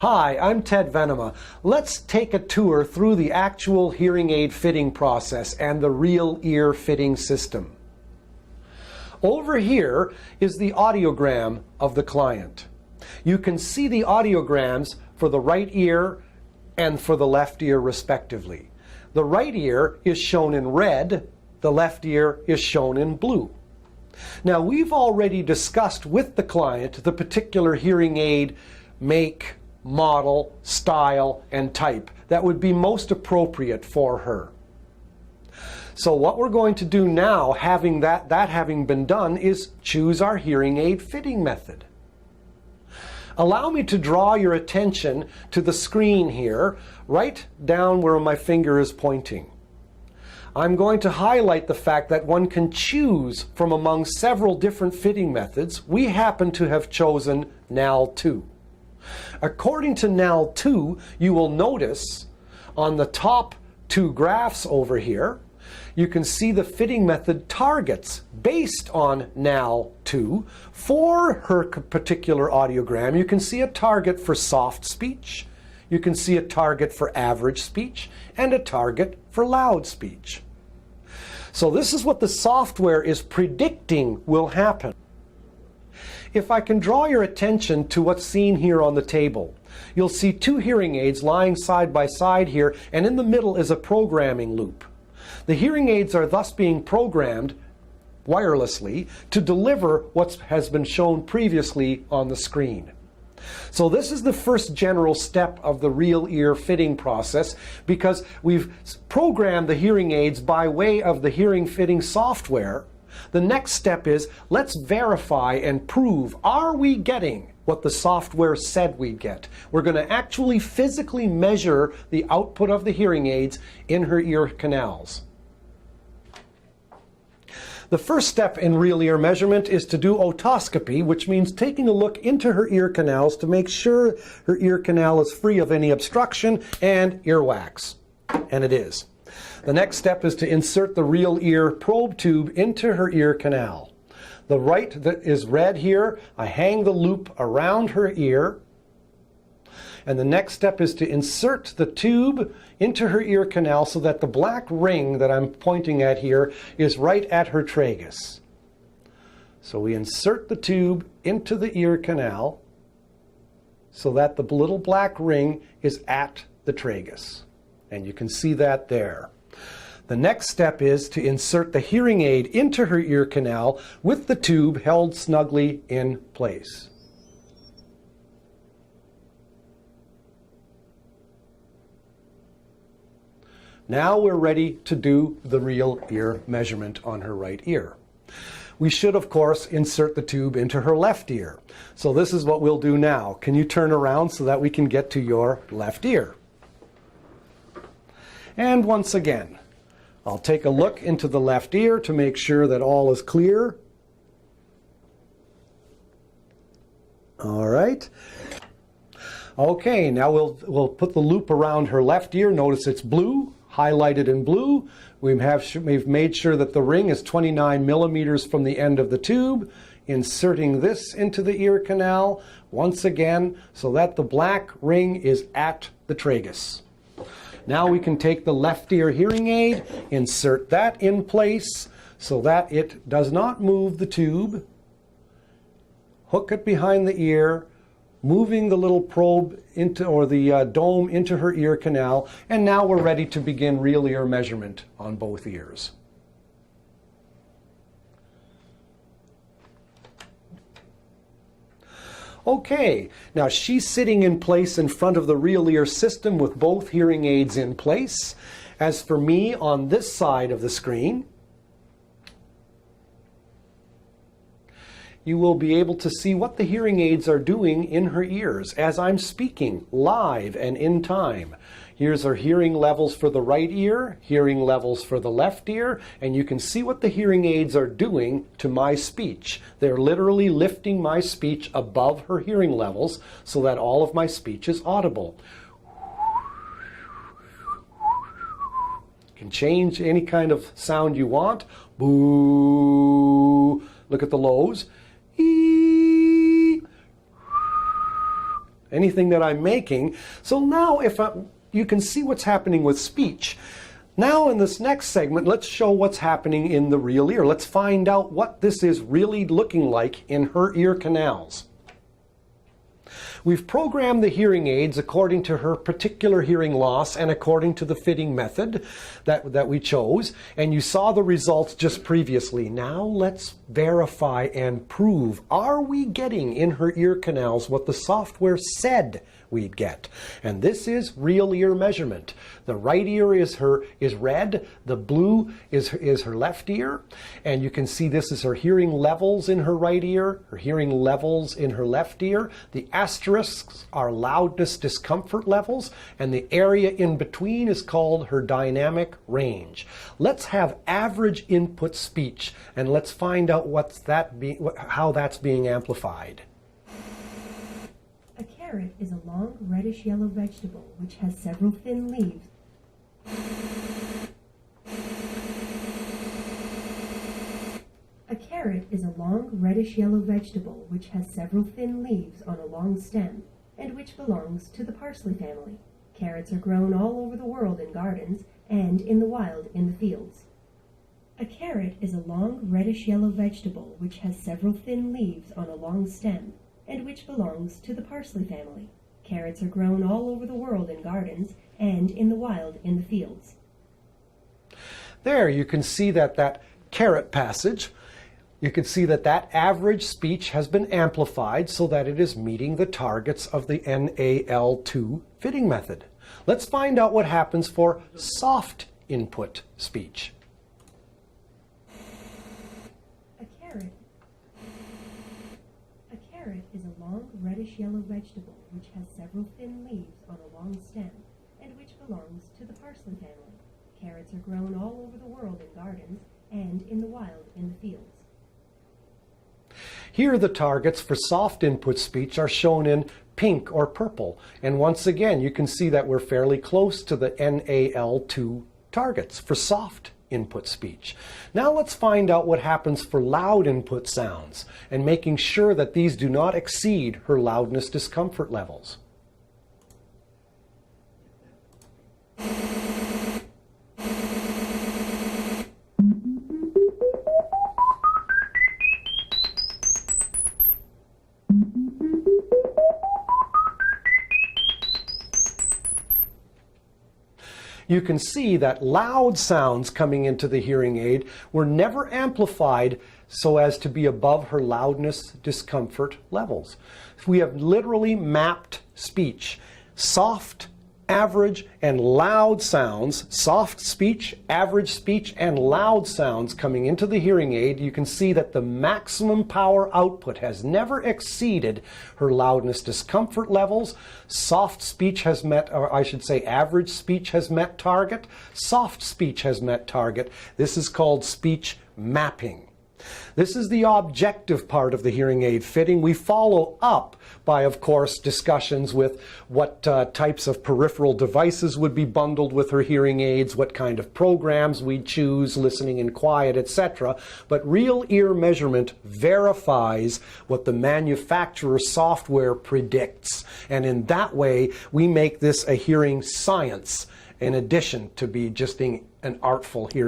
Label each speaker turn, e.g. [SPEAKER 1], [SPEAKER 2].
[SPEAKER 1] Hi, I'm Ted Venema. Let's take a tour through the actual hearing aid fitting process and the real ear fitting system. Over here is the audiogram of the client. You can see the audiograms for the right ear and for the left ear respectively. The right ear is shown in red, the left ear is shown in blue. Now we've already discussed with the client the particular hearing aid make, model, style, and type that would be most appropriate for her. So what we're going to do now, having that having been done, is choose our hearing aid fitting method. Allow me to draw your attention to the screen here, right down where my finger is pointing. I'm going to highlight the fact that one can choose from among several different fitting methods. We happen to have chosen NAL 2. According to NAL 2, you will notice on the top two graphs over here, you can see the fitting method targets based on NAL 2. For her particular audiogram, you can see a target for soft speech, you can see a target for average speech, and a target for loud speech. So this is what the software is predicting will happen. If I can draw your attention to what's seen here on the table, you'll see two hearing aids lying side by side here, and in the middle is a programming loop. The hearing aids are thus being programmed wirelessly to deliver what has been shown previously on the screen. So this is the first general step of the real ear fitting process, because we've programmed the hearing aids by way of the hearing fitting software. The next step is, let's verify and prove, are we getting what the software said we'd get? We're going to actually physically measure the output of the hearing aids in her ear canals. The first step in real ear measurement is to do otoscopy, which means taking a look into her ear canals to make sure her ear canal is free of any obstruction and earwax. And it is. The next step is to insert the real ear probe tube into her ear canal. The right that is red here, I hang the loop around her ear. And the next step is to insert the tube into her ear canal so that the black ring that I'm pointing at here is right at her tragus. So we insert the tube into the ear canal so that the little black ring is at the tragus. And you can see that there. The next step is to insert the hearing aid into her ear canal with the tube held snugly in place. Now we're ready to do the real ear measurement on her right ear. We should, of course, insert the tube into her left ear. So this is what we'll do now. Can you turn around so that we can get to your left ear? And once again, I'll take a look into the left ear to make sure that all is clear. All right. Okay, now we'll put the loop around her left ear. Notice it's blue, highlighted in blue. We've made sure that the ring is 29 millimeters from the end of the tube. Inserting this into the ear canal once again so that the black ring is at the tragus. Now we can take the left ear hearing aid, insert that in place so that it does not move the tube, hook it behind the ear, moving the little probe into, or the dome into her ear canal, and now we're ready to begin real ear measurement on both ears. Okay, now she's sitting in place in front of the real ear system with both hearing aids in place. As for me on this side of the screen, you will be able to see what the hearing aids are doing in her ears as I'm speaking live and in time. Here's our hearing levels for the right ear, hearing levels for the left ear, and you can see what the hearing aids are doing to my speech. They're literally lifting my speech above her hearing levels so that all of my speech is audible. You can change any kind of sound you want. Boo. Look at the lows. anything that I'm making. So now you can see what's happening with speech. Now in this next segment, let's show what's happening in the real ear. Let's find out what this is really looking like in her ear canals. We've programmed the hearing aids according to her particular hearing loss and according to the fitting method that we chose. And you saw the results just previously. Now let's verify and prove, are we getting in her ear canals what the software said we'd get? And this is real ear measurement. The right ear is red, the blue is her left ear, and you can see this is her hearing levels in her right ear, her hearing levels in her left ear. The asterisks are loudness discomfort levels, and the area in between is called her dynamic range. Let's have average input speech, and let's find out how that's being amplified.
[SPEAKER 2] A carrot is a long reddish-yellow vegetable which has several thin leaves. A carrot is a long reddish-yellow vegetable which has several thin leaves on a long stem, and which belongs to the parsley family. Carrots are grown all over the world in gardens and in the wild in the fields. A carrot is a long reddish-yellow vegetable which has several thin leaves on a long stem, and which belongs to the parsley family. Carrots are grown all over the world in gardens and in the wild in the fields.
[SPEAKER 1] There you can see that carrot passage, you can see that average speech has been amplified so that it is meeting the targets of the NAL2 fitting method. Let's find out what happens for soft input speech.
[SPEAKER 2] A carrot is a long reddish-yellow vegetable which has several thin leaves on a long stem, and which belongs to the parsley family. Carrots are grown all over the world in gardens and in the wild in the fields.
[SPEAKER 1] Here the targets for soft input speech are shown in pink or purple, and once again you can see that we're fairly close to the NAL2 targets for soft input speech. Now let's find out what happens for loud input sounds and making sure that these do not exceed her loudness discomfort levels. You can see that loud sounds coming into the hearing aid were never amplified so as to be above her loudness discomfort levels. We have literally mapped speech. Soft, average, and loud sounds, soft speech, average speech, and loud sounds coming into the hearing aid. You can see that the maximum power output has never exceeded her loudness discomfort levels. Soft speech has met, or I should say average speech has met target. Soft speech has met target. This is called speech mapping. This is the objective part of the hearing aid fitting. We follow up by, of course, discussions with what types of peripheral devices would be bundled with her hearing aids, what kind of programs we'd choose, listening in quiet, etc. But real ear measurement verifies what the manufacturer's software predicts. And in that way, we make this a hearing science in addition to be just being an artful hearing.